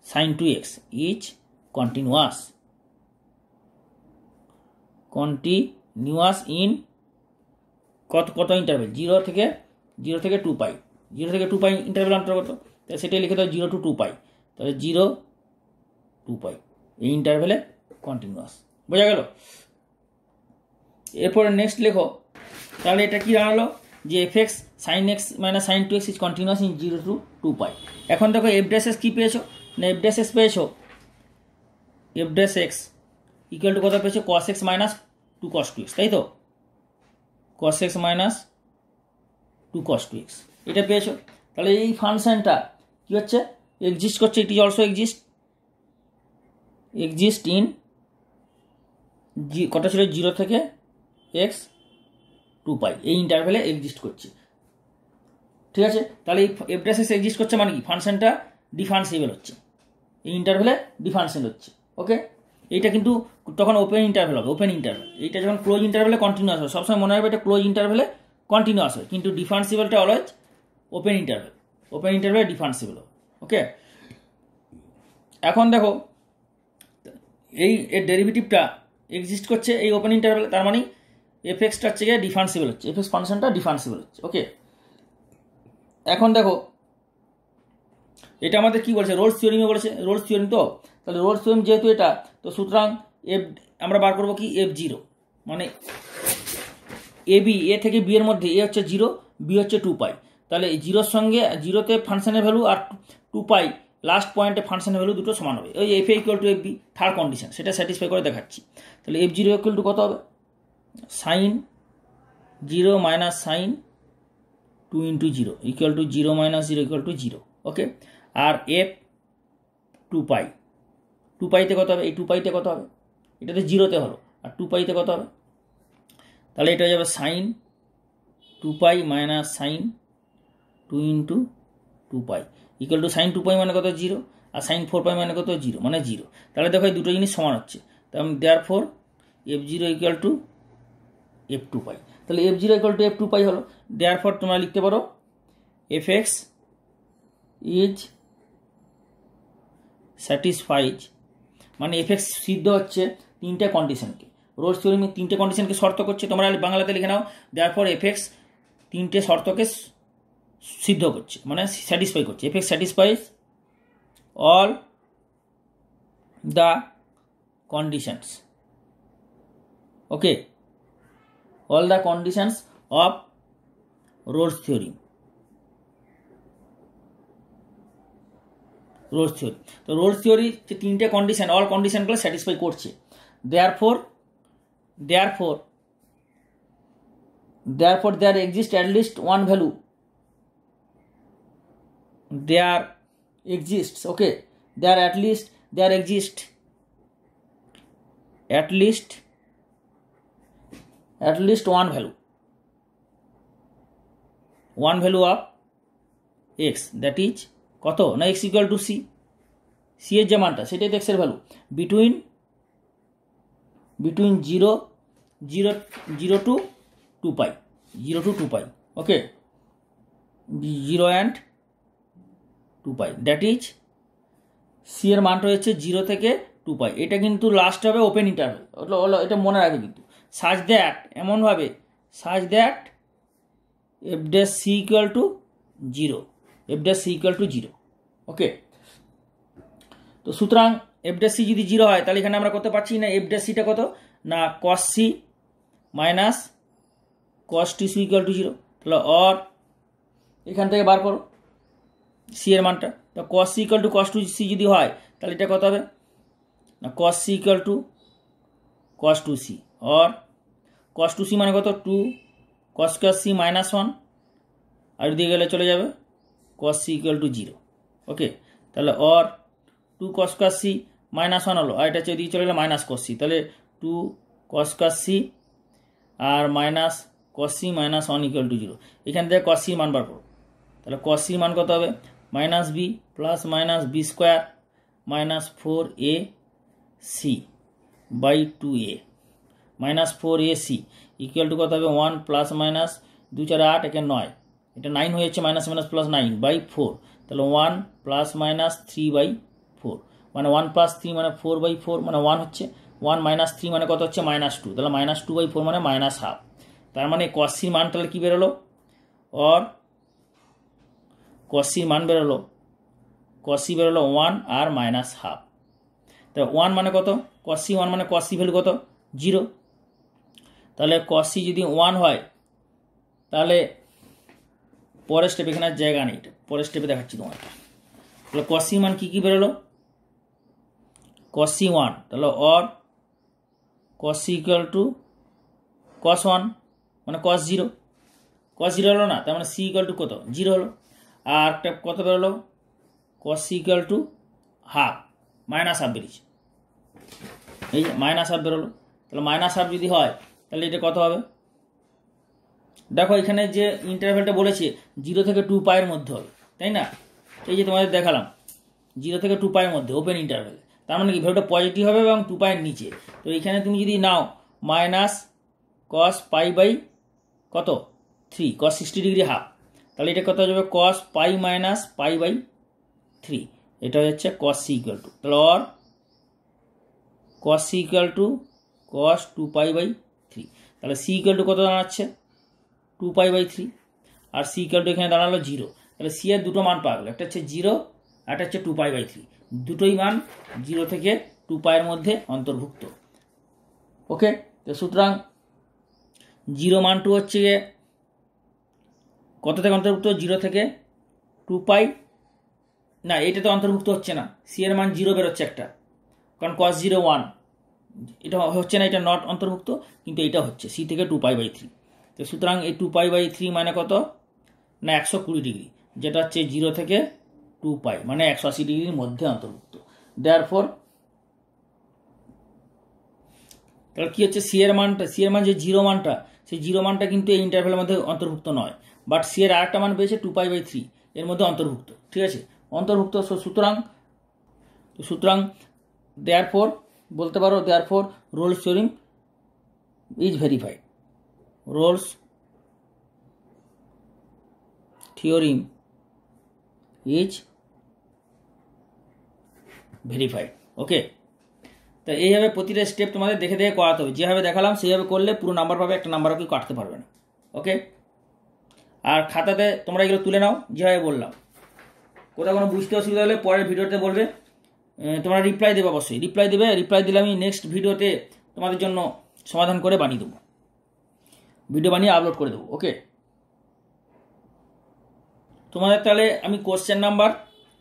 sin 2x is continuous in কত interval 0 থেকে 2 পাই 0 থেকে 2 পাই ইন্টারভেল অন্তর্গত, তাহলে সেটাই লিখে দাও 0 to 2 পাই, তাহলে 0 2 পাই এই ইন্টারভেলে কন্টিনিউয়াস। বোঝা গেল? এরপরে নেক্সট লেখো, তাহলে এটা কি দাঁড়ালো যে fx sin x minus sin 2x is continuous in 0 to 2 পাই। এখন দেখো f dash x কি পেয়েছো না f dash x পেয়েছো, f dash x equal to কত পেয়েছো cos x minus 2 cos 2x, তাই তো cos x minus 2 cos 2x এটা পেয়েছো। তাহলে এই ফাংশনটা কি হচ্ছে এক্সিস্ট করছে, it is also exist in কত ছিল 0 থেকে x 2 পাই এই ইন্টারভেলে এক্সিস্ট করছে। ঠিক আছে, তাহলে এই f dash x এক্সিস্ট করছে মানে কি ফাংশনটা ডিফারেন্সিয়েবল হচ্ছে, এই ইন্টারভেলে ডিফারেন্সিয়েবল হচ্ছে। ওকে, এইটা কিন্তু তখন ওপেন ইন্টারভেল হবে, ওপেন ইন্টারভেল। এইটা যখন ক্লোজ ইন্টারভেলে কন্টিনিউয়াস হবে, সবসময় মনে রাখবে এটা ক্লোজ ইন্টারভেলে কন্টিনিউয়াস হয়, কিন্তু ডিফারেন্সিয়েবলটা অলওয়েজ ওপেন ইন্টারভেলে ডিফারেন্সিয়েবল হবে। ওকে, এখন দেখো এই এর ডেরিভেটিভটা এক্সিস্ট করছে এই ওপেন ইন্টারভেলে, তার মানে এফএক্সটা হচ্ছে গিয়ে ডিফারেন্সিয়েবল হচ্ছে, এফএক্স ফাংশনটা ডিফারেন্সিয়েবল হচ্ছে। ওকে, এখন দেখো এটা আমাদের কি বলেছে রোলস থিওরেমে বলেছে, রোলস থিওরেম তো, তাহলে রোলস থিওরেম যেহেতু এটা, তো সুতরাং এফ আমরা বার করবো কি f0, মানে এ থেকে বি এর মধ্যে এ হচ্ছে 0, বি হচ্ছে 2 পাই, তাহলে 0-র সঙ্গে 0-তে ফাংশনের ভ্যালু আর 2 পাই লাস্ট পয়েন্টে ফাংশনের ভ্যালু দুটো সমান হবে। ওই F A equal to F B third condition, সেটা স্যাটিসফাই করে দেখাচ্ছি। তাহলে f0 ইকুয়াল টু কত হবে sin 0 minus sine 2 into 0 equal to 0 minus 0 equal to 0। Okay, আর f 2 পাই, 2 পাইতে কত হবে, এই 2 পাইতে কত হবে, এটা তো 0-তে হলো, আর 2 পাইতে কত হবে, তাহলে এটা হয়ে যাবে sine 2 pi minus sine 2 into 2 pi equal to sine 2 pi মানে কত 0, আর সাইন 4 পাই মানে কত 0, মানে 0। তাহলে দেখো এই দুটো জিনিস সমান হচ্ছে, তাহলে therefore f0 equal to f2 পাই, তাহলে f0 ইকুয়াল টু f2 পাই হলো। দেয়ারফর তোমরা লিখতে পারো fx ইজ স্যাটিসফাইড, মানে fx সিদ্ধ হচ্ছে তিনটে কন্ডিশনকে, রোলস থিওরেমে তিনটে কন্ডিশনকে শর্ত করছে, তোমরা বাংলাতে লিখে নাও দেয়ারফর fx তিনটে শর্তকে সিদ্ধ করছে, মানে স্যাটিসফাই করছে, fx স্যাটিসফাইজ all the conditions. Okay, all the conditions of Rolle's theorem. Rolle's theory, তো Rolle's theory যে তিনটে কন্ডিশন অল কন্ডিশনগুলো স্যাটিসফাই করছে, therefore there exists at least one value, there exists at least one value of x, that is কত না x equal to c, c এর যে মানটা সেটাই তো x এর value, between 0 to 2 pi, 0 to 2 pi. Okay, 0 and 2 pi, that is c এর মানটা হচ্ছে 0 থেকে 2 পাই। এটা কিন্তু লাস্ট হবে ওপেন ইন্টারভেল, এটা মনে রাখবে কিন্তু, such that এমনভাবে such that f dash c equal to 0, ওকে। তো সুতরাং f dash c যদি 0 হয় তাহলে এখানে আমরা করতে পারছি না f dash c টা কত না cos c minus cos 2c equal to 0, তাহলে অর এখান থেকে বার করো c এর মানটা, তো cos c equal to cos 2c যদি হয় তাহলে এটা কত হবে না cos c equal to cos 2c, और cos 2c মানে কত 2 cos c মাইনাস 1, আর দিয়ে গেলে চলে যাবে cos c equal to 0। Okay, তাহলে और 2 cos c মাইনাস 1 হলো, আর এটা হচ্ছে দিয়ে চলে গেলে মাইনাস cos c, তাহলে 2 cos c আর minus cos c minus 1 equal to 0। এখান থেকে cos c মান বার করো, তাহলে cos c মান কত হবে minus b plus minus b square minus 4ac by 2a minus 4ac equal to কত হবে 1 প্লাস মাইনাস 2 4 8 একে 9, এটা 9 হয়ে যাচ্ছে মাইনাস মাইনাস প্লাস 9 বাই 4, তাহলে 1 প্লাস মাইনাস 3 বাই 4 মানে 1 প্লাস 3 মানে 4/4 মানে 1 হচ্ছে, 1 মাইনাস 3 মানে কত হচ্ছে -2, তাহলে -2/4 মানে -1/2। তার মানে কসির মান তাহলে কী বেরোলো, और কসির মান বেরোলো, কসি বেরোলো 1 আর -1/2। তাহলে 1 মানে কত, কসি 1 মানে কসি ভ্যালু কত 0, তাহলে কসি যদি 1 হয় তাহলে পরের স্টেপ, এখানে জায়গা নেই, পরের স্টেপে দেখাচ্ছি তোমার। তাহলে কসি মান কী কী বেরোলো, কসি 1 তাহলে और কসি ইকুয়াল টু কস 1 মানে কস 0, কস 0 হলো না, তার মানে সি ইকুয়াল টু কত 0 হলো। আর একটা কত বেরোলো, কসি ইকুয়াল টু হাফ, -1/2 বেরিয়েছে, এই যে -1/2 বেরোলো। তাহলে -1/2 যদি হয় তাহলে এটা কত হবে, দেখো এখানে যে ইন্টারভ্যালটা বলেছে 0 থেকে 2π এর মধ্যে হবে, তাই না? এই যে তোমাদের দেখালাম 0 থেকে 2π এর মধ্যে ওপেন ইন্টারভ্যাল, তার মানে কি ভ্যালুটা পজিটিভ হবে এবং 2π এর নিচে। তো এখানে তুমি যদি নাও মাইনাস কস পাই বাই কত 3, কস 60 ডিগ্রি হাফ, তাহলে এটা কত হয়ে যাবে কস পাই মাইনাস পাই বাই 3, এটা হচ্ছে কস সি ইকুয়াল টু, তাহলে और cos C equal to cos 2π/3, তাহলে সি ইকুয়াল টু কত দাঁড়াচ্ছে 2π/3, আর সি ইকুয়াল টু এখানে দাঁড়ালো 0। তাহলে সি এর দুটো মান পাওয়া গেল, একটা হচ্ছে 0, একটা হচ্ছে 2π/3, দুটোই মান 0 থেকে 2π এর মধ্যে অন্তর্ভুক্ত। ওকে, তো সুতরাং 0 মানটু হচ্ছে কত থেকে অন্তর্ভুক্ত, 0 থেকে 2π, না এটা তো অন্তর্ভুক্ত হচ্ছে না, সি এর মান 0 বেরোচ্ছে একটা, কারণ cos 0 1, এটা হচ্ছে না, এটা নট অন্তর্ভুক্ত, কিন্তু এটা হচ্ছে সি থেকে 2π/3। তো সুতরাং এই 2π/3 মানে কত না 120 ডিগ্রি, যেটা হচ্ছে 0 থেকে 2π মানে 180 ডিগ্রির মধ্যে অন্তর্ভুক্ত। দেয়ারফর তাহলে কী হচ্ছে, সি এর মানটা, সি এর মান যে 0 মানটা, সেই 0 মানটা কিন্তু এই ইন্টারভ্যালের মধ্যে অন্তর্ভুক্ত নয়, বাট সি এর আরেকটা মান পেয়েছে 2π/3 এর মধ্যে অন্তর্ভুক্ত, ঠিক আছে, অন্তর্ভুক্ত। সুতরাং দেয়ারফর বলতে পারো, therefore Rolle's theorem is verified, Rolle's theorem is verified. Okay, তো এইভাবে প্রতিটা স্টেপ তোমাদের দেখে দেখে করাতে হবে, যেভাবে দেখালাম সেইভাবে করলে পুরো নাম্বার পাবে, একটা নাম্বারও কেউ কাটতে পারবে না। ওকে, আর খাতাতে তোমরা এগুলো তুলে নাও যেভাবে বললাম, কোথাও কোনো বুঝতে অসুবিধা হলে পরের ভিডিওতে বলবে, তোমরা রিপ্লাই দেবে, অবশ্যই রিপ্লাই দেবে, রিপ্লাই দিলে আমি নেক্সট ভিডিওতে তোমাদের জন্য সমাধান করে বানিয়ে দেবো, ভিডিও বানিয়ে আপলোড করে দেবো। ওকে, তোমাদের তাহলে আমি question number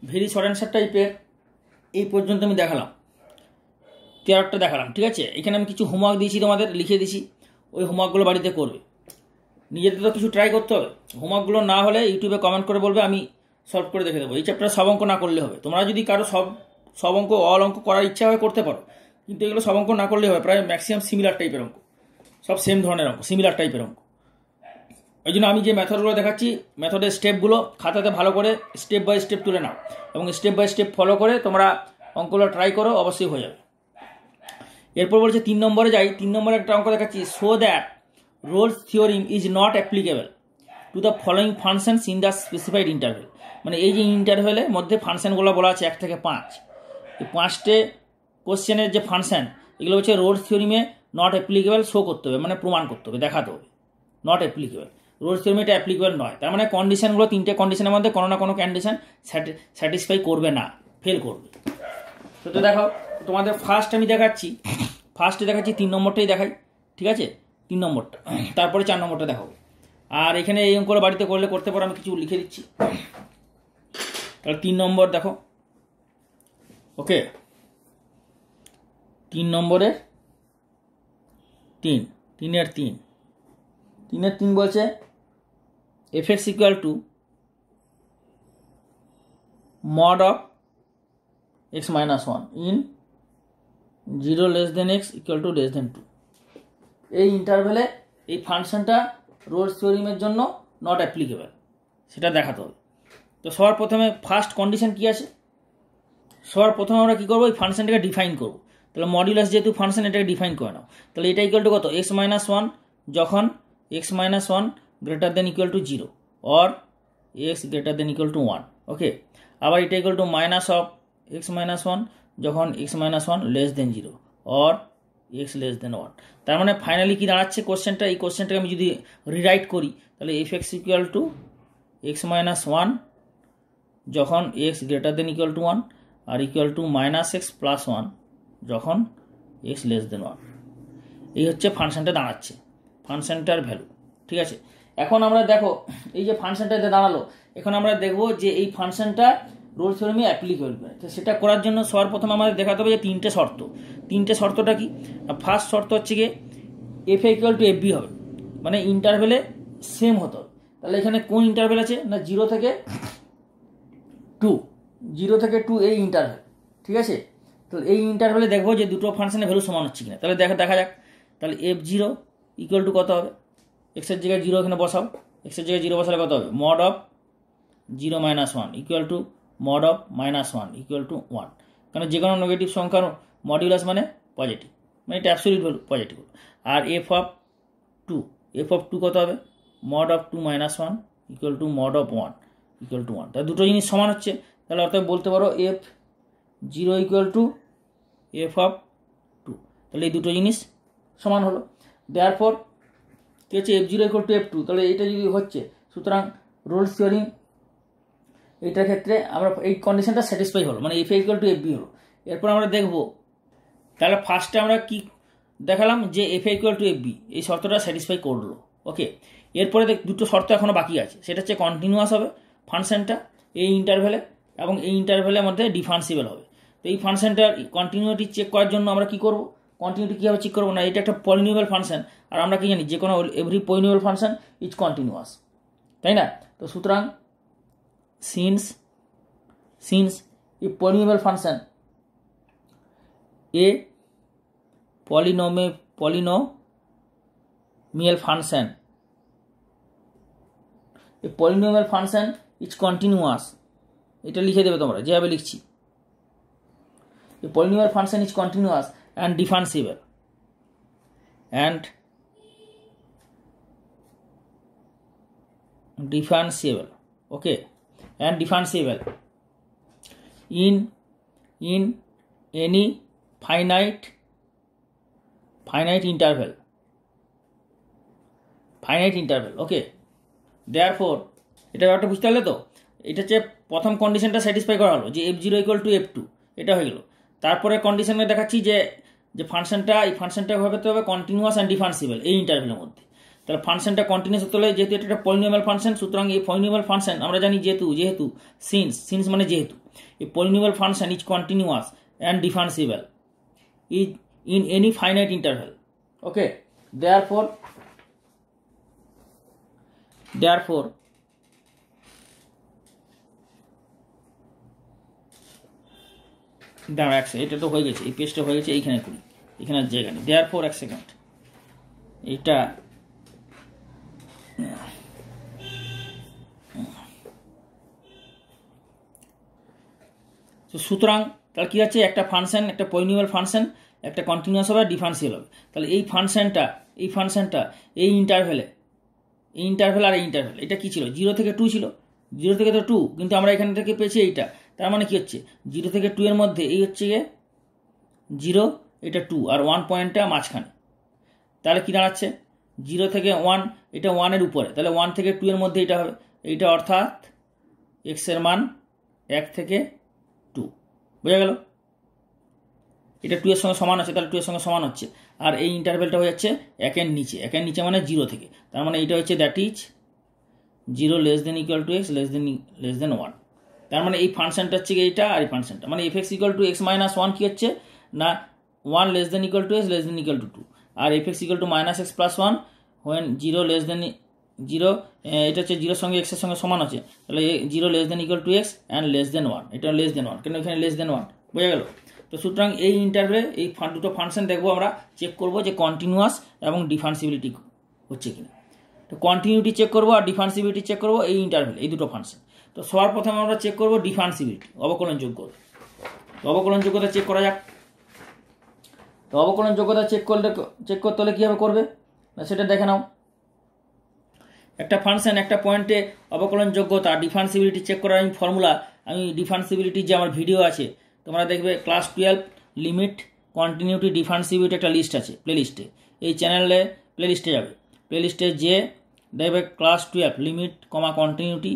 very short answer টাইপের এই পর্যন্ত আমি দেখালাম, 13টা দেখালাম, ঠিক আছে। এখানে আমি কিছু হোমওয়ার্ক দিয়েছি, তোমাদের লিখে দিয়েছি, ওই হোমওয়ার্কগুলো বাড়িতে করবে, নিজেদের তো কিছু ট্রাই করতে হবে। হোমওয়ার্কগুলো না হলে ইউটিউবে কমেন্ট করে বলবে, আমি সলভ করে দেখে দেবো। এই চ্যাপ্টার সব অঙ্ক না করলে হবে, তোমরা যদি কারো সব অঙ্ক অল অঙ্ক করার ইচ্ছা হয় করতে পারো, কিন্তু এগুলো সব অঙ্ক না করলে হবে, প্রায় ম্যাক্সিমাম সিমিলার টাইপের অঙ্ক, সব সেম ধরনের অঙ্ক, সিমিলার টাইপের অঙ্ক। ওই জন্য আমি যে মেথডগুলো দেখাচ্ছি, মেথডের স্টেপগুলো খাতাতে ভালো করে স্টেপ বাই স্টেপ তুলে নাও, এবং স্টেপ বাই স্টেপ ফলো করে তোমরা অঙ্কগুলো ট্রাই করো, অবশ্যই হয়ে যাবে। এরপর বলছে 3 নম্বরে যাই, 3 নম্বরে একটা অঙ্ক দেখাচ্ছি, show that Rolle's theorem is not applicable to the following functions in the specified interval. মানে এই যে ইন্টারভেলের মধ্যে ফাংশনগুলো বলা আছে 1 থেকে 5, এই 5টে কোশ্চেনের যে ফাংশন, এগুলো হচ্ছে রোলস থিওরিমে নট অ্যাপ্লিকেবল শো করতে হবে, মানে প্রমাণ করতে হবে, দেখাতে হবে নট অ্যাপ্লিকেবল, রোলস থিওরিমে এটা অ্যাপ্লিকেবল নয়। তার মানে কন্ডিশনগুলো 3টে কন্ডিশনের মধ্যে কোনো না কোনো কন্ডিশন স্যাটিসফাই করবে না, ফেল করবে। তো দেখো তোমাদের ফার্স্ট আমি দেখাচ্ছি, ফার্স্টে দেখাচ্ছি 3 নম্বরটাই দেখাই, ঠিক আছে, 3 নম্বরটা, তারপরে 4 নম্বরটা দেখাবো। আর এখানে এই অঙ্কগুলো বাড়িতে করলে করতে পারো, আমি কিছু লিখে দিচ্ছি। তাহলে 3 নম্বর দেখো, ওকে, 3 নম্বরের 3 বলছে fx equal two mod of x minus 1 in 0 less than x equal to less than 2। এই ইন্টারভেলে এই ফাংশনটা রোলস থিওরিমের জন্য নট অ্যাপ্লিকেবল, সেটা দেখাতে হবে। তো সবার প্রথমে ফার্স্ট কন্ডিশন কি আছে, সবার প্রথমে আমরা কী করবো, এই ফাংশনটাকে ডিফাইন করবো। তাহলে মডিউলাস যেহেতু ফাংশন, এটাকে ডিফাইন করে নাও। তাহলে এটা ইকুয়াল টু কত, এক্স মাইনাস 1 যখন x minus 1 greater than equal to 0 or x greater than equal to 1। Okay, আবার এটা equal to minus of x minus one যখন x minus one less than zero or x less than one. তার মানে finally কি দাঁড়াচ্ছে কোশ্চেনটা, এই কোশ্চেনটাকে আমি যদি রিরাইট করি তাহলে f x equal to x minus one যখন x greater than equal to one আর equal to minus x plus one যখন এক্স লেস দেন ওয়ান। এই হচ্ছে ফাংশনটা দাঁড়াচ্ছে, ফাংশনটার ভ্যালু। ঠিক আছে, এখন আমরা দেখো এই যে ফাংশনটাতে দাঁড়ালো, এখন আমরা দেখবো যে এই ফাংশনটা রোলস থিওরেমে অ্যাপ্লিকেবল। তো সেটা করার জন্য সবার প্রথমে আমাদের দেখাতে হবে যে তিনটে শর্ত। তিনটে শর্তটা কি? ফার্স্ট শর্ত হচ্ছে গিয়ে f A equal to F b হবে, মানে ইন্টারভেলে সেম হতে হবে। তাহলে এখানে কোন ইন্টারভেল আছে না 0 থেকে 2, 0 থেকে 2 এই ইন্টারভেল। ঠিক আছে, তো এই ইন্টারভেলে দেখবো যে দুটো ফাংশনের ভ্যালু সমান হচ্ছে কিনা। তাহলে দেখা যাক। তাহলে f0 ইকুয়াল টু কত হবে? এক্সের জায়গায় 0 এখানে বসাও, এক্সের জায়গায় 0 বসালে কত হবে? Mod of 0 minus 1 equal to mod of minus 1 equal to 1। কারণ যে কোনো নেগেটিভ সংখ্যার মডিউলাস মানে পজিটিভ, মানে এটা অ্যাবসলিউট ভ্যালু পজিটিভ। আর এফ অফ 2 কত হবে? Mod of 2 minus 1 equal to mod of 1 equal to 1। তাহলে দুটো জিনিস সমান হচ্ছে। তাহলে অর্থাৎ বলতে পারো f0 equal to F of 2। তাহলে এই দুটো জিনিস সমান হলো। দেয়ারফর কি হচ্ছে? f0 equal to f2। তাহলে এটা যদি হচ্ছে, সুতরাং রোলস থিওরেম এইটার ক্ষেত্রে আমরা এই কন্ডিশনটা স্যাটিসফাই হলো, মানে f equal to F b হলো। এরপর আমরা দেখবো, তাহলে ফার্স্টে আমরা কি দেখালাম যে f equal to F b, এই শর্তটা স্যাটিসফাই করলো। ওকে, এরপরে দুটো শর্ত এখনও বাকি আছে, সেটা হচ্ছে কন্টিনিউয়াস হবে ফাংশনটা এই ইন্টারভেলে, এবং এই ইন্টারভেলের মধ্যে ডিফারেন্সিবল হবে। তো এই ফাংশনটার কন্টিনিউটি চেক করার জন্য আমরা কি করব? কন্টিনিউটি কীভাবে চেক করবো? না, এটা একটা পলিনোমিয়াল ফাংশন, আর আমরা কি জানি যে কোনো every polynomial function is continuous, তাই না? তো সুতরাং since a polynomial function a polynomial function is continuous, এটা লিখে দেবে তোমরা যেভাবে লিখছি। a polynomial function is continuous and differentiable okay, and differentiable in any finite interval, okay. therefore এটা ব্যাপারটা বুঝতে পারলে তো? এটা হচ্ছে প্রথম কন্ডিশনটা স্যাটিসফাই করা হলো যে f0 ইকুয়াল টু f2, এটা হয়ে গেল। তারপরে কন্ডিশনে দেখাচ্ছি যে ফাংশনটা, এই ফাংশনটা হতে হবে কন্টিনিউয়াস অ্যান্ড ডিফারেন্সিবল এই ইন্টারভেলের মধ্যে। তাহলে ফাংশনটা কন্টিনিউয়াস হতে হলে, যেহেতু এটা একটা পলিনোমিয়াল ফাংশন, সুতরাং এই পলিনোমিয়াল ফাংশন আমরা জানি যেহেতু সিন্স মানে যেহেতু এই polynomial function is continuous and differentiable in any finite interval. Okay, therefore দাঁড়া এক সেকেন্ড, এটা তো হয়ে গেছে, এই পেজটা হয়ে গেছে, এইখানে করি, এখানে জায়গা নেই। therefore এক সেকেন্ড, এটা সুতরাং তাহলে কি হচ্ছে? একটা ফাংশন, একটা পলিনোমিয়াল ফাংশন, একটা কন্টিনিউয়াস হবে, ডিফারেন্সিয়াল হবে। তাহলে এই ফাংশনটা এই ইন্টারভেল আর এই ইন্টারভেল, এটা কি ছিল? 0 থেকে 2 ছিল, 0 থেকে তো 2, কিন্তু আমরা এখান থেকে পেয়েছি এইটা। তার মানে কি হচ্ছে? 0 থেকে 2 এর মধ্যে এই হচ্ছে গিয়ে 0, এটা 2, আর 1 পয়েন্টটা মাঝখানে। তাহলে কি দাঁড়াচ্ছে? 0 থেকে 1, এটা 1 এর উপরে, তাহলে 1 থেকে 2 এর মধ্যে এটা হবে, এইটা অর্থাৎ এক্স এর মান 1 থেকে 2, বোঝা গেল? এটা 2 এর সঙ্গে সমান আছে, তাহলে 2 এর সঙ্গে সমান হচ্ছে। আর এই ইন্টারভেলটা হয়ে যাচ্ছে 1 এর নিচে মানে 0 থেকে। তার মানে এটা হচ্ছে that is 0 less than equal to x less দেন 1। তার মানে এই ফাংশনটা হচ্ছে এইটা, আর এই ফাংশনটা মানে f x equal to x minus 1 কি হচ্ছে না 1 less than equal to x less than equal to 2, আর f x equal to minus x plus 1 when 0 less than 0, এটা হচ্ছে 0 সঙ্গে এক্সের সঙ্গে সমান আছে, তাহলে 0 less than equal to x and less than 1, এটা লেস দেন 1, কেন এখানে লেস দেন 1, বোঝা গেল? তো সুতরাং এই ইন্টারভেলে এই দুটো ফাংশন দেখবো, আমরা চেক করবো যে কন্টিনিউয়াস এবং ডিফারেন্সিবিলিটি হচ্ছে কিনা। তো কন্টিনিউটি চেক করবো আর ডিফারেন্সিবিলিটি চেক করবো এই ইন্টারভেল, এই দুটো ফাংশন। তো সবার প্রথমে আমরা চেক করবো ডিফারেন্সিবিলিটি, অবকলনযোগ্যতা। তো অবকলনযোগ্যতা চেক করা যাক। তো অবকলনযোগ্যতা চেক করতে হলে কীভাবে করবে না সেটা দেখে নাও। একটা ফাংশন একটা পয়েন্টে অবকলনযোগ্যতা ডিফারেন্সিবিলিটি চেক করার ফর্মুলা, আমি ডিফারেন্সিবিলিটি যে আমার ভিডিও আছে তোমরা দেখবে ক্লাস 12 লিমিট কন্টিনিউটি ডিফারেন্সিবিলিটি একটা লিস্ট আছে প্লেলিস্টে, এই চ্যানেলে প্লেলিস্টে যাবে, প্লেলিস্টে যে দেখবে ক্লাস 12 লিমিট কন্টিনিউটি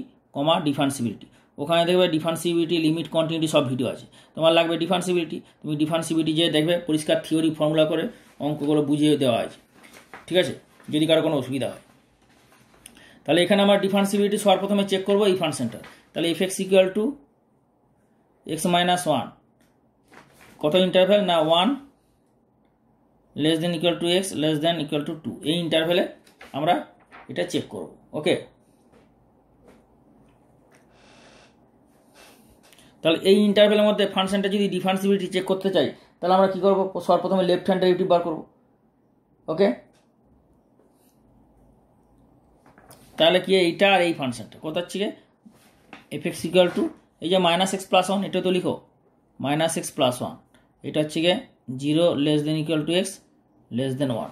ডিফারেন্সিবিলিটি, ওখানে দেখবে ডিফারেন্সিবিলিটি লিমিট কন্টিনিউটি সব ভিডিও আছে। তোমার লাগবে ডিফারেন্সিবিলিটি, তুমি ডিফারেন্সিবিলিটি যে দেখবে পরিষ্কার থিওরি ফর্মুলা করে অঙ্কগুলো বুঝিয়ে দেওয়া আছে, ঠিক আছে, যদি কারো কোনো অসুবিধা হয়। তাহলে এখানে আমরা ডিফারেন্সিবিলিটি সবার প্রথমে চেক করবো এই ফাংশনটা। তাহলে f x equal to x minus 1 কত ইন্টারভ্যাল না 1 less than equal to x less than equal to 2, এই ইন্টারভ্যালে আমরা এটা চেক করব। ওকে, তাহলে এই ইন্টারভ্যালের মধ্যে ফাংশনটা যদি ডিফারেন্সিবিলিটি চেক করতে চাই তাহলে আমরা কি করব, সর্বপ্রথমে লেফট হ্যান্ড ডেরিভেটিভ বার করব। ওকে, তাহলে কি এইটা আর এই ফাংশনটা কত হচ্ছে গিয়ে এফ এক্স ইকুয়াল টু এই যে মাইনাস এক্স প্লাস 1, এটা তো লিখো মাইনাস এক্স প্লাস 1, এটা হচ্ছে গিয়ে 0 less than equal to x less দেন 1।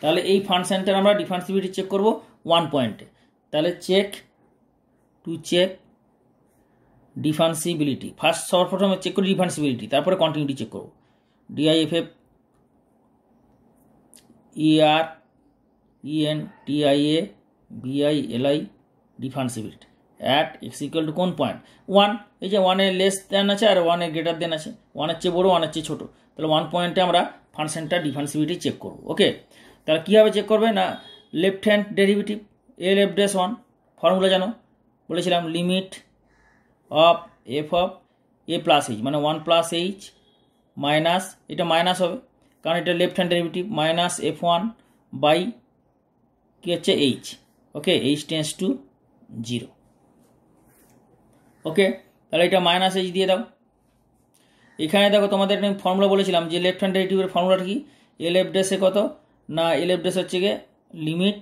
তাহলে এই ফাংশনটার আমরা ডিফারেন্সিবিলিটি চেক করব 1 পয়েন্টে। তাহলে চেক ডিফারেন্সিবিলিটি, ফার্স্ট সর্বপ্রথমে চেক করি ডিফারেন্সিবিলিটি, তারপরে কন্টিনিউটি চেক করব। D I F F E R E N T I A B I L I differentiability at x equal to কোন পয়েন্ট 1, এই যে 1 এর লেস দেন আছে আর 1 এর গ্রেটার দেন আছে, 1 এর চেয়ে বড় 1 এর চেয়ে ছোটো, তাহলে 1 পয়েন্টে আমরা ফাংশনটা ডিফারেন্সিবিলিটি চেক করব। ওকে, তাহলে কীভাবে চেক করবে না লেফট হ্যান্ড ডেরিভেটিভ এ লেফট ড্যাশ 1 ফর্মুলা জানো, বলেছিলাম limit of f of a plus h মানে 1 প্লাস এইচ মাইনাস, এটা মাইনাস হবে কারণ এটা left hand derivative, minus f1 by কি হচ্ছে h. Okay, h tends to 0। Okay, তাহলে এটা মাইনাস এইচ দিয়ে দাও। এখানে দেখো তোমাদের আমি ফর্মুলা বলেছিলাম যে লেফট হ্যান্ড ডেরিভেটিভের ফর্মুলাটা কি, এল এফ ড্যাশে কত না এল এফ ড্যাশ হচ্ছে গিয়ে লিমিট,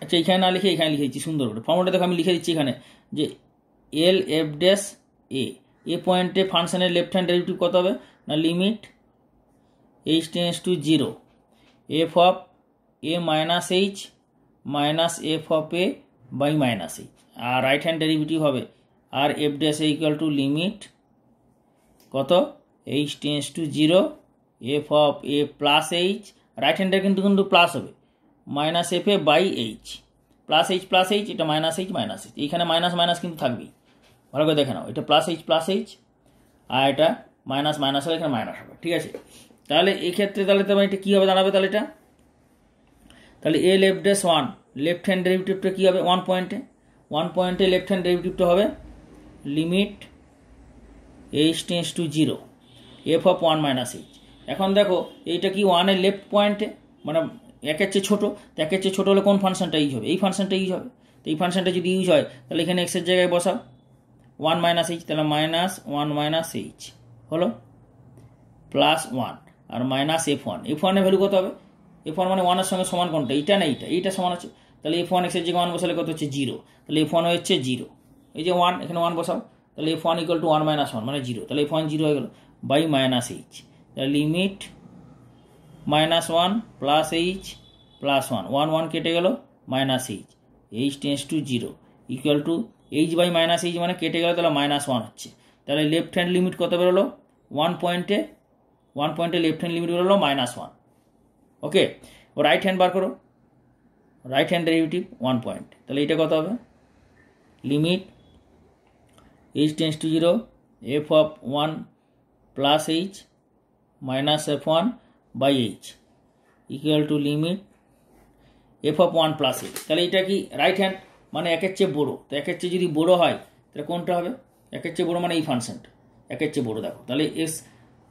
আচ্ছা এখানে না লিখে এখানে লিখেছি সুন্দর করে ফর্মুলাটা দেখো আমি লিখে দিচ্ছি এখানে যে এল এফ ড্যাশ এ পয়েন্টে ফাংশনের লেফট হ্যান্ড ডেরিভেটিভ কত হবে না limit h tends to 0 f of a minus h minus f of a by minus h, আর রাইট হ্যান্ড ডেরিভেটিভ হবে আর f dash a equal to limit কত h tends to 0 f of a plus h, right হ্যান্ডের কিন্তু plus হবে minus f a by h, plus h এটা minus h, এইখানে minus minus কিন্তু থাকবেই, ভালো করে দেখে নাও, এটা প্লাস এইচ আর এটা মাইনাস হবে, এখানে মাইনাস হবে, ঠিক আছে। তাহলে এই ক্ষেত্রে তাহলে তোমার এটা কী হবে দাঁড়াবে, তাহলে এ লেফট ড্যাশ 1 লেফট হ্যান্ড ডেরিভেটিভটা কী হবে 1 পয়েন্টে লেফট হ্যান্ড ডেরিভেটিভটা হবে limit h tends to 0 f of 1 minus H. এখন দেখো এইটা কি 1 এর লেফট পয়েন্টে মানে একের চেয়ে ছোটো, তো একের চেয়ে ছোটো হলে কোন ফাংশনটা ইউজ হবে, এই ফাংশনটা ইউজ হবে। তো এই ফাংশনটা যদি ইউজ হয় তাহলে এখানে এক্সের জায়গায় বসাও 1 মাইনাস এইচ, তাহলে মাইনাস 1 মাইনাস এইচ হলো প্লাস 1 আর মাইনাস f1, f1 এর ভ্যালু কত হবে, f1 মানে 1 এর সঙ্গে সমান কোনটা, এইটা না এইটা সমান আছে, তাহলে f1 এক্সের জায়গায় 1 বসালে কত হচ্ছে 0, তাহলে f1 হচ্ছে 0, এই যে 1 এখানে 1 বসাও, তাহলে f1 ইকুয়াল টু 1 মাইনাস 1 মানে 0, তাহলে f1 0 হয়ে গেল বাই মাইনাস এইচ, তাহলে limit minus 1 plus h plus 1 কেটে গেল minus h, h tends to 0 equal to h by minus h মানে কেটে গেল, তাহলে মাইনাস 1 হচ্ছে, তাহলে লেফট হ্যান্ড লিমিট কত বেরোলো 1 পয়েন্টে লেফট হ্যান্ড লিমিট বেরোলো -1। ওকে, ও রাইট হ্যান্ড বার করো, রাইট হ্যান্ড ডেরিভেটিভ 1 পয়েন্ট, তাহলে এটা কত হবে limit h tends to 0 f of 1 plus h minus f1 by h equal to limit f of 1 plus h. তাহলে এটা কি রাইট হ্যান্ড মানে একের চেয়ে বড়ো, তো একের চেয়ে যদি বড়ো হয় তাহলে কোনটা হবে, একের চেয়ে বড়ো মানে এই ফাংশনটা একের চেয়ে বড়ো, দেখো তাহলে এক্স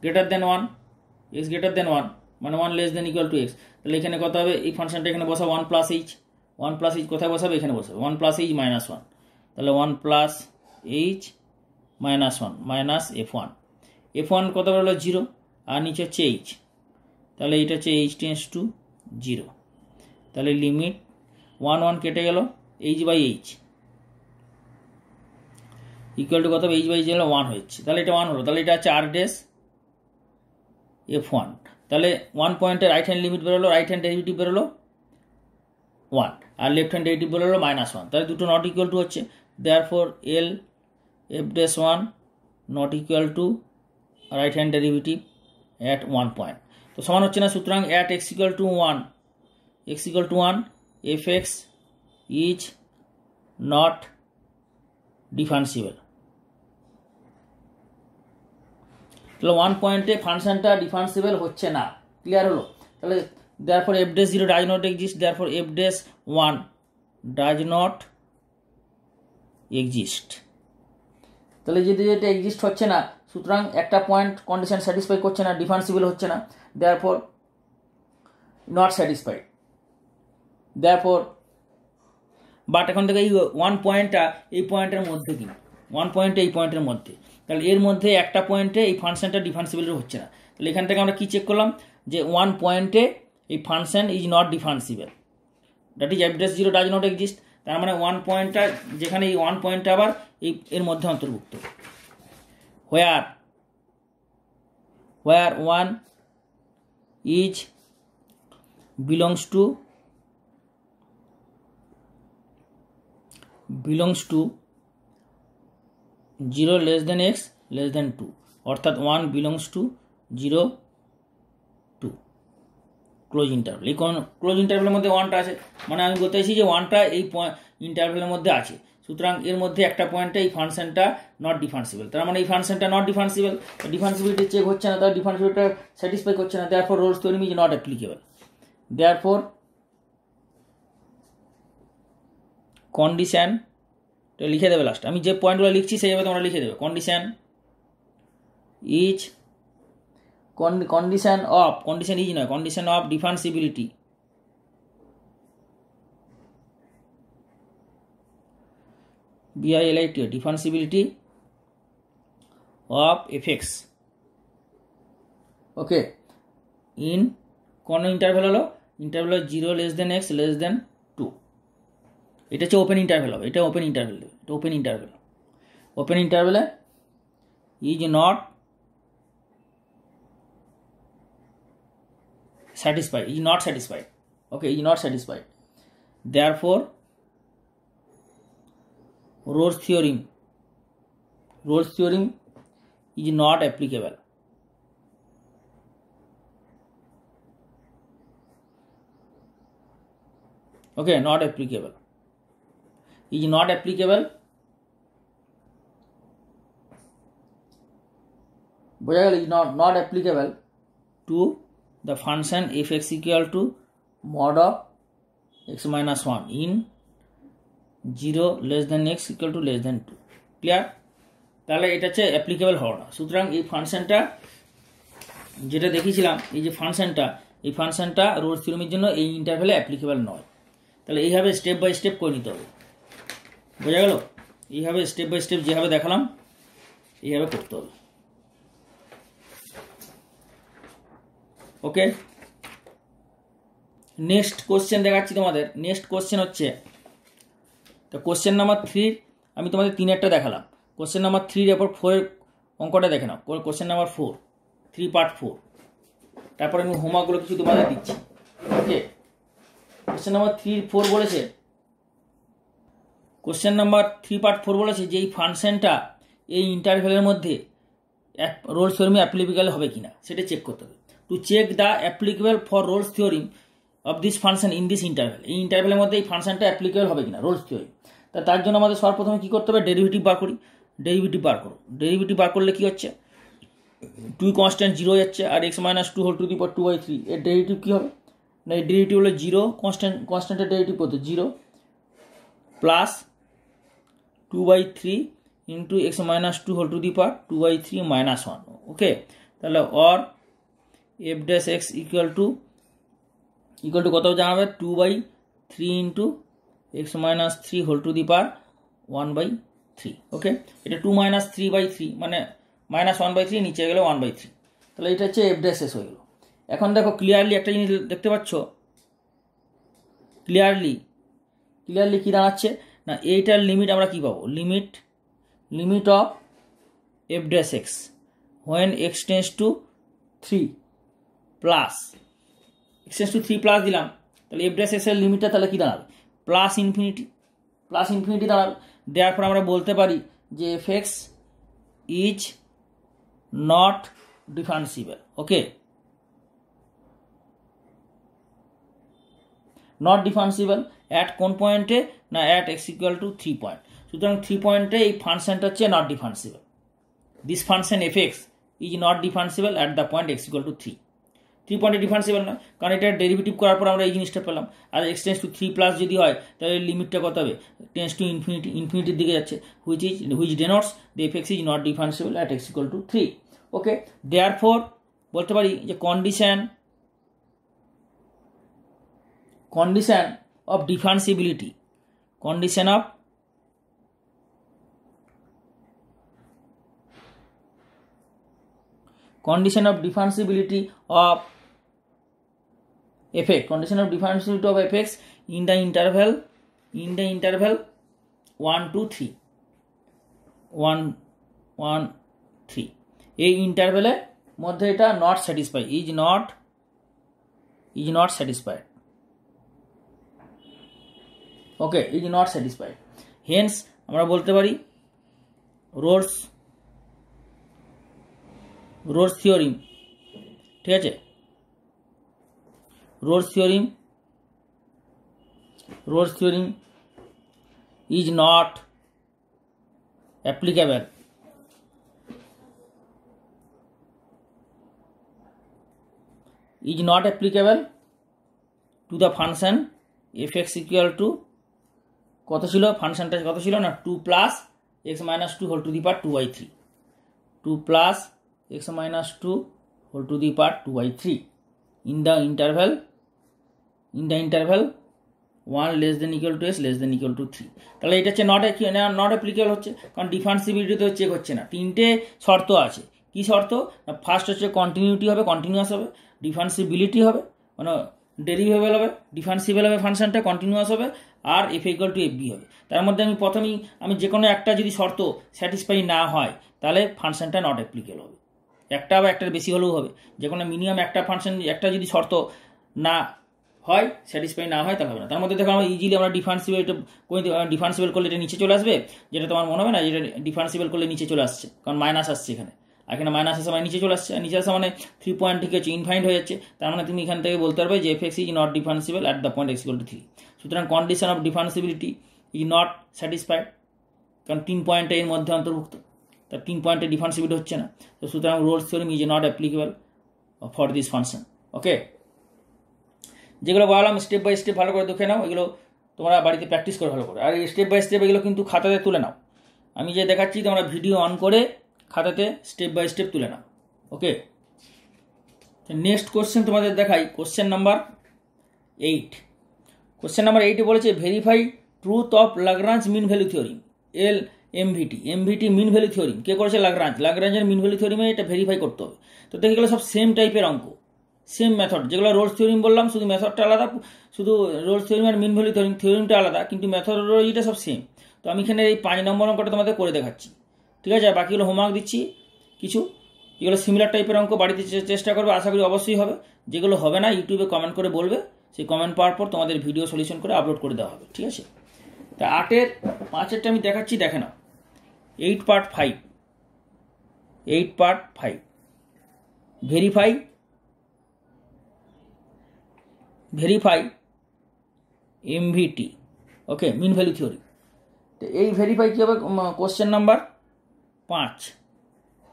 গ্রেটার দেন 1 মানে 1 less than equal to x, তাহলে এখানে কত হবে এই ফাংশনটা এখানে বসাবো 1 প্লাস এইচ কোথায় বসাবে এখানে বসাবে 1 প্লাস এইচ মাইনাস 1, তাহলে 1 plus h minus 1 minus f1 কত বেরোলো 0 আর নিচে হচ্ছে এইচ, তাহলে এটা হচ্ছে এইচ টেন্স টু 0, তাহলে লিমিট 1 কেটে গেল h by h equal to কত হবে এইচ বাই এইচ হলো 1 হচ্ছে, তাহলে এটা 1 হলো, তাহলে এটা হচ্ছে আর ড্যাশ f1, তাহলে 1 পয়েন্টে রাইট হ্যান্ড লিমিট বেরোলো, রাইট হ্যান্ড ডেরিভেটিভ বেরোলো 1 আর লেফট হ্যান্ড ডেরিভেটিভ বেরোলো -1, তাহলে দুটো নট ইকুয়াল টু হচ্ছে, therefore L f dash 1 not equal to right hand derivative at one point. তো সমান হচ্ছে না, সুতরাং at x equal to one, x equal to one, f x is not differentiable. তাহলে ওয়ান পয়েন্টে ফাংশনটা ডিফারেন্সিবল হচ্ছে না, ক্লিয়ার হলো? তাহলে therefore f dash 0 does not exist, therefore f dash 1 does not exist। তাহলে যদি এটা এক্সিস্ট হচ্ছে না, সুতরাং একটা পয়েন্ট কন্ডিশন স্যাটিসফাই করছে না, ডিফারেন্সিবল হচ্ছে না, therefore not satisfied, therefore but এখন থেকে এই ওয়ান পয়েন্টটা এই পয়েন্টের মধ্যে কিনা, ওয়ান পয়েন্টে এই পয়েন্টের মধ্যে, তাহলে এর মধ্যে একটা পয়েন্টে এই ফাংশনটা ডিফারেন্সিবল হচ্ছে না। তাহলে এখান থেকে আমরা কি চেক করলাম যে ওয়ান পয়েন্টে এই function is not differentiable, that is f dash 0 does not exist. তার মানে ওয়ান পয়েন্টটা যেখানে এই ওয়ান পয়েন্টটা আবার এর মধ্যে অন্তর্ভুক্ত, where one is belongs to 0 less than x less than 2, অর্থাৎ 1 বিলংস টু 0 2 ক্লোজ ইন্টারভেল। এই ক্লোজ ইন্টারভেলের মধ্যে ওয়ানটা আছে, মানে আমি বলতে চাইছি যে ওয়ানটা এই ইন্টারভেলের মধ্যে আছে, সুতরাং এর মধ্যে একটা পয়েন্টে এই ফাংশনটা নট ডিফারেন্সিবল। তার মানে এই ফাংশনটা নট ডিফারেন্সিবল, ডিফারেন্সিবিলিটি চেক হচ্ছে না, তার ডিফারেন্সিবিলিটি স্যাটিসফাই করছে না, therefore Rolle's theorem is not applicable. Therefore condition লিখে দেবে লাস্ট, আমি যে পয়েন্টগুলো লিখছি সেইভাবে তোমরা লিখে দেবে। Condition is condition of, condition is নয়, condition of differentiability BILIT, differentiability of f x, okay, in কোন ইন্টারভেল হলো, interval 0 less than x less than 2, এটা হচ্ছে ওপেন ইন্টারভেল হবে, এটা ওপেন ইন্টারভেল, এটা ওপেন ইন্টারভেল, ওপেন ইন্টারভেলে is not satisfied, is not satisfied, okay, is not satisfied, therefore Rolle's theorem is not applicable, okay, not applicable, is not applicable, বোঝা গেল, is not applicable to the function fx equal to mod of x minus 1 in 0 less than x equal to less than 2, clear? তাহলে এটা হচ্ছে applicable হওয়া না। সুতরাং এই ফাংশনটা যেটা দেখিয়েছিলাম, এই যে ফাংশনটা, এই ফাংশনটা রোলস থিওরেমের জন্য এই ইন্টারভেলে অ্যাপ্লিকেবল নয়। তাহলে এইভাবে স্টেপ বাই স্টেপ করে নিতে হবে, বোঝা গেল? এইভাবে স্টেপ বাই স্টেপ যেভাবে দেখালাম এইভাবে করতে হবে, ওকে। নেক্সট কোশ্চেন দেখাচ্ছি তোমাদের। নেক্সট কোশ্চেন হচ্ছে, তো কোশ্চেন নাম্বার 3 আমি তোমাদের 3-এরটা দেখালাম, কোশ্চেন নাম্বার 3 এরপর 4-এর অঙ্কটা দেখে নাও। কোশ্চেন নাম্বার 4, 3 পার্ট 4, তারপর আমি হোমওয়ার্কগুলো কিছু তোমাদের দিচ্ছি, ওকে। কোশ্চেন নাম্বার 3-4 বলেছে, কোশ্চেন নাম্বার 3 পার্ট 4 বলেছে যে এই ফাংশনটা এই ইন্টারভেলের মধ্যে রোলস থিওরেমে অ্যাপ্লিকেবল হবে কিনা সেটা চেক করতে হবে। To check the applicable for Rolle's theorem of this function in this interval, এই ইন্টারভেলের মধ্যে এই ফাংশনটা অ্যাপ্লিকেবল হবে কিনা রোলস থিওরেম। তার জন্য আমাদের সর্বপ্রথমে কী করতে হবে, ডেরিভেটিভ বার করি। ডেরিভেটিভ বার করো, ডেরিভেটিভ বার করলে কী হচ্ছে, 2 কনস্ট্যান্ট 0 যাচ্ছে, আর x - 2 whole to the power 2/3, এর ডেরিভেটিভ কী হবে না, এর ডেরিভেটিভ হলো 0, কনস্ট্যান্টের ডেরিভেটিভ কত 0 plus 2/3 into x - 2 whole to the power 2/3 - 1, okay. তাহলে or f dash x equal to কত জানাবে, 2/3 into x - 3 whole to the power 1/3, okay. এটা 2 - 3/3 মানে -1/3, নিচে গেলে 1/3, তাহলে এটা হচ্ছে এফ ড্যাশ এস হয়ে গেল। এখন দেখো ক্লিয়ারলি একটা জিনিস দেখতে পাচ্ছ, ক্লিয়ারলি কী দাঁড়াচ্ছে না, এইটার লিমিট আমরা কী পাবো, limit of F dash x when x tends to 3 plus x tends to 3 plus দিলাম, তাহলে এফ ড্যাশ এক্সের লিমিটটা তাহলে কী দাঁড়াবে, প্লাস ইনফিনিটি দাঁড়াবে। দেওয়ার পর আমরা বলতে পারি যে F x is not differentiable. Okay, not differentiable at কোন পয়েন্টে না at x equal to 3 point. সুতরাং 3 পয়েন্টে এই ফাংশনটা হচ্ছে not differentiable. This function fx is not differentiable at the point x equal to 3। 3 পয়েন্টে ডিফারেন্সিবল না, কারণ এটা ডেরিভেটিভ করার পর আমরা এই জিনিসটা পেলাম। আর x টেন্স টু 3 প্লাস যদি হয় তাহলে লিমিটটা কত হবে, টেন্স টু ইনফিনিটি, ইনফিনিটির দিকে যাচ্ছে, which denotes the fx is not differentiable at x equal to 3। Okay, therefore বলতে পারি যে condition of differentiability, condition of differentiability of fx, condition of differentiability of fx in the interval 1 to 3, 1 3 এই ইন্টারভ্যালের মধ্যে এটা not satisfy, is not satisfied. Okay, is not satisfied. Hence আমরা বলতে পারি রোলস থিওরিম, ঠিক আছে, Rolle's theorem is not applicable to the function fx equal to কত ছিল, ফাংশনটা কত ছিল না 2 plus x minus 2 whole to the power 2/3, 2 plus x minus 2 whole to the power 2/3 in the interval 1 less than equal to s less than equal to 3। তাহলে এটা হচ্ছে not applicable হচ্ছে, কারণ ডিফারেন্সিবিলিটি তো চেক হচ্ছে না। 3টে শর্ত আছে। কি শর্ত না, ফার্স্ট হচ্ছে কন্টিনিউটি হবে, কন্টিনিউয়াস হবে, ডিফারেন্সিবিলিটি হবে মানে ডেরিভেবল হবে, ডিফারেন্সিবল হবে ফাংশনটা, কন্টিনিউয়াস হবে, আর f equal to F b হবে। তার মধ্যে আমি যে কোনো একটা যদি শর্ত স্যাটিসফাই না হয় তাহলে ফাংশনটা নট অ্যাপ্লিকেবল হবে। একটা বা একটার বেশি হলেও হবে, যে কোনো মিনিমাম একটা ফাংশন, একটা যদি শর্ত না হয়, স্যাটিসফাই না হয় তাহলে হবে না। তার মধ্যে দেখো আমরা ইজিলি আমরা ডিফারেন্সিবল করলে এটা নিচে চলে আসবে, যেটা তোমার মনে হবে না যেটা ডিফারেন্সিবল করলে নিচে চলে আসছে, কারণ মাইনাস আসছে এখানে, আর এখানে মাইনাস আসে মানে নিচে চলে আসছে, নিচে আসা মানে 3 পয়েন্ট ঠিক আছে ইনফাইনাইট হয়ে যাচ্ছে। তার মানে তুমি এখান থেকে বলতে পারবে যে fx is not differentiable at the point x equal to 3। সুতরাং condition of differentiability is not satisfied, কারণ 3 পয়েন্টে এর মধ্যে অন্তর্ভুক্ত, তার 3 পয়েন্টে ডিফারেন্সিবিলিটি হচ্ছে না। তো সুতরাং Rolle's theorem is not applicable for this function. Okay, যেগুলো বললাম স্টেপ বাই স্টেপ ভালো করে দেখে নাও, এগুলো তোমরা বাড়িতে প্র্যাকটিস করে ভালো করে, আর স্টেপ বাই স্টেপ এগুলো কিন্তু খাতাতে তুলে নাও। আমি যে দেখাচ্ছি তোমরা ভিডিও অন করে খাতাতে স্টেপ বাই স্টেপ তুলে নাও। ওকে, নেক্সট কোশ্চেন তোমাদের দেখাই, কোশ্চেন নাম্বার 8। কোশ্চেন নাম্বার 8 বলেছে verify truth of Lagrange mean value theorem, MVT mean value theorem কে করেছে, ল্যাগ্রাঞ্জের মিন ভ্যালু থিওরিমে এটা ভেরিফাই করতে হবে। তো দেখে গেলো সব সেম টাইপের অঙ্ক, সেম মেথড, যেগুলো রোলস থিওরিম বললাম শুধু মেথডটা আলাদা, শুধু রোলস থিওরিম আর মিন ভ্যালু থিওরিমটা আলাদা, কিন্তু মেথডোলজিটা সব সেম। তো আমি এখানে এই 5 নম্বর অঙ্কটা তোমাদের করে দেখাচ্ছি, ঠিক আছে। বাকিগুলো হোমওয়ার্ক দিচ্ছি কিছু, যেগুলো সিমিলার টাইপের অঙ্ক বাড়িতে চেষ্টা করবে, আশা করি অবশ্যই হবে। যেগুলো হবে না ইউটিউবে কমেন্ট করে বলবে, সেই কমেন্ট পাওয়ার পর তোমাদের ভিডিও সলিউশন করে আপলোড করে দেওয়া হবে, ঠিক আছে। তা 8-এর 5-এরটা আমি দেখাচ্ছি, দেখে নাও। 8 পার্ট 5 ভেরিফাই এমভিটি, ওকে, মিন ভ্যালু থিওরি। তো এই ভেরিফাই কী হবে, question number 5,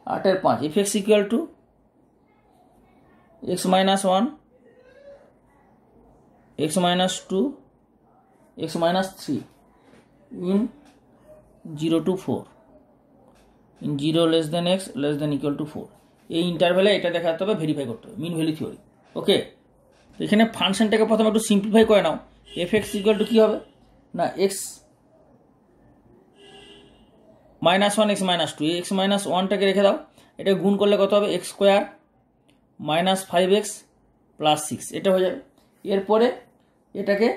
8-এর 5, fx equal two x minus 1, x minus 2, x minus 3 in 0 to 4, in 0 less than x less than equal to 4। এই ইন্টারভ্যালে এটা দেখাতে হবে, ভেরিফাই করতে হবে মিন ভ্যালু থিওরি। ওকে, তো এখানে ফাংশনটাকে প্রথমে একটু সিম্পলিফাই করে নাও। fx ইকুয়াল টু কী হবে না x minus 1 x minus 2, x minus 1টাকে রেখে দাও, এটা গুণ করলে কত হবে, x square minus 5x plus 6, এটা হয়ে যাবে। এরপরে এটাকে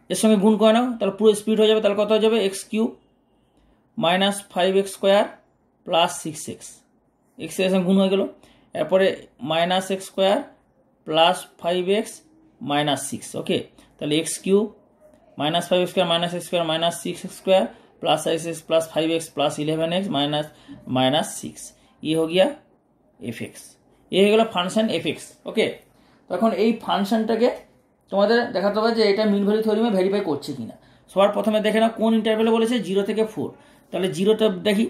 এর সঙ্গে গুণ করে নাও, তাহলে পুরো স্পিড হয়ে যাবে, তাহলে কত হয়ে যাবে, x cube minus 5x square plus 6x, x এর সঙ্গে গুণ হয়ে গেল। এরপরে minus x square plus 5x minus 6, ওকে, তাহলে x cube minus 5x square minus x square minus 6x square plus x plus 5x plus 11x minus 6 ये हो गया एफ एक्स, ये हो गেল ফাংশন এফ এক্স। ওকে, তখন এই ফাংশনটাকে তোমাদের দেখাতে হবে যে এটা মিন ভ্যালু থিওরেমে ভেরিফাই করছে কিনা। সবার প্রথমে দেখে নাও কোন ইন্টারভ্যালে বলেছে 0 থেকে 4, তাহলে 0টা দেখি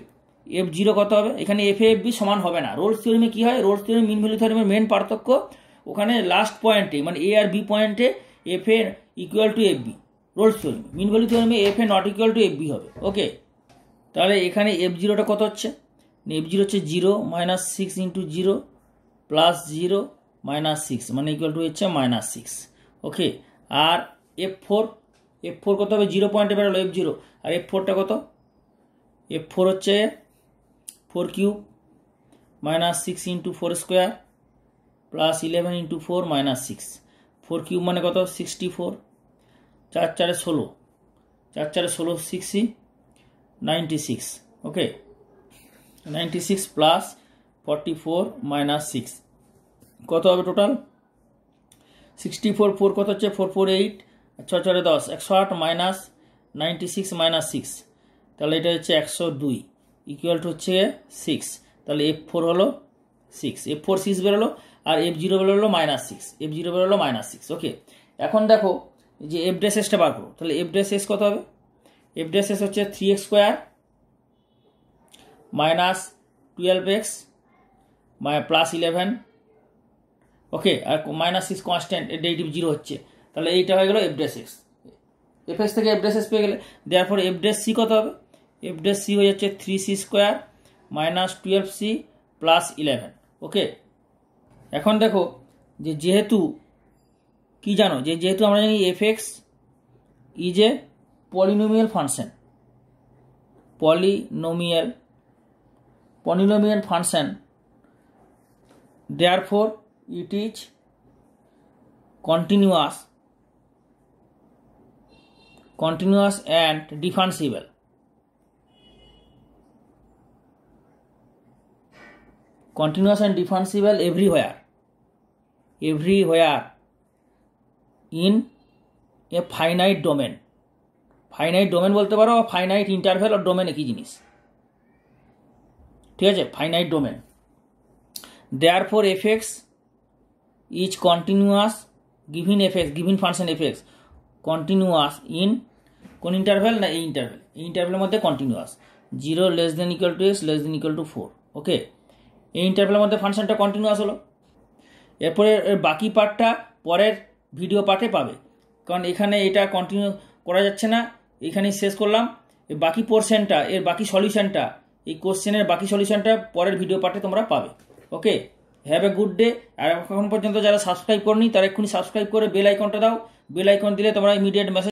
f0 কত হবে, এখানে এফ এ এফ বি সমান হবে না। রোলস থিওরেমে কি হয়, রোলস থিওরেম মিন ভ্যালু থিওরেমের মেন পার্থক্য ওখানে লাস্ট পয়েন্টে মানে এ আর b point f A equal to F b, Rolle's থিওরেমে। মিন ভ্যালু থিওরেমে f a not equal to F b হবে। ওকে, তাহলে এখানে f0টা কত হচ্ছে, f0 হচ্ছে 0 মাইনাস 6 ইন্টু 0 প্লাস 0 মাইনাস 6 মানে ইকুয়াল টু হচ্ছে মাইনাস 6। ওকে, আর f4 কত হবে, 0 পয়েন্টে বেরোলো f0, আর f4টা কত, f4 হচ্ছে 4 cube minus 6 into 4 square plus 11 into 4 minus 6। 4 cube মানে কত 64, 4 4 16, 4 4 16 6 96। ওকে, 96 প্লাস 44 মাইনাস 6 কত হবে টোটাল 64। 4 কত হচ্ছে 4 4 8, 6 4 10, 108 মাইনাস 96 মাইনাস 6, তাহলে এটা হচ্ছে 102 ইকুয়াল টু হচ্ছে 6। তাহলে f4 হলো 6, f4 6 বেরোলো, আর f0 বেরোলো মাইনাস 6, f0 বেরোলো মাইনাস 6। ওকে, এখন দেখো যে এফ ড্যাশ এসটা বার করো, তাহলে এফ ড্যাশ এস কত হবে, এফ ড্যাশ এস হচ্ছে 3x square minus 12x plus 11। ওকে, আর মাইনাস 6 কনস্ট্যান্ট, এর ডেরিভেটিভ 0 হচ্ছে, তাহলে এইটা হয়ে গেল F dash x. F x থেকে এফ ড্যাশ এস পেয়ে গেলে, দেয়ারফর এফ ড্যাশ সি কত হবে, এফ ড্যাশ সি হয়ে যাচ্ছে 3c square minus 12c plus 11। ওকে, এখন দেখো যে যেহেতু কি জানো, যে যেহেতু আমরা জানি F x is a polynomial function, polynomial function, therefore it is continuous and differentiable. Continuous and differentiable everywhere in a finite domain. Finite domain বলতে পারো, ফাইনাইট ইন্টারভ্যাল আর ডোমেন একই জিনিস, ঠিক আছে, finite domain. therefore fx is continuous given function fx continuous in কোন interval না এই ইন্টারভ্যালের মধ্যে continuous 0 less than equal to x less than equal two 4। ওকে, এই ইন্টারভ্যালের মধ্যে ফাংশনটা কন্টিনিউয়াস হলো। এরপরে বাকি পার্টটা পরের ভিডিও পার্টে পাবে, কারণ এখানে এটা কন্টিনিউ করা যাচ্ছে না, এখানেই শেষ করলাম। বাকি পোর্শনটা, এর বাকি সলিউশনটা, এই কোশ্চেনের বাকি সলিউশনটা পরের ভিডিও পার্টে তোমরা পাবে। ওকে, হ্যাভ এ গুড ডে। আর এখন পর্যন্ত যারা সাবস্ক্রাইব করনি তারা এক্ষুনি সাবস্ক্রাইব করে বেল আইকনটা দাও, বেল আইকন দিলে তোমরা ইমিডিয়েট মেসেজ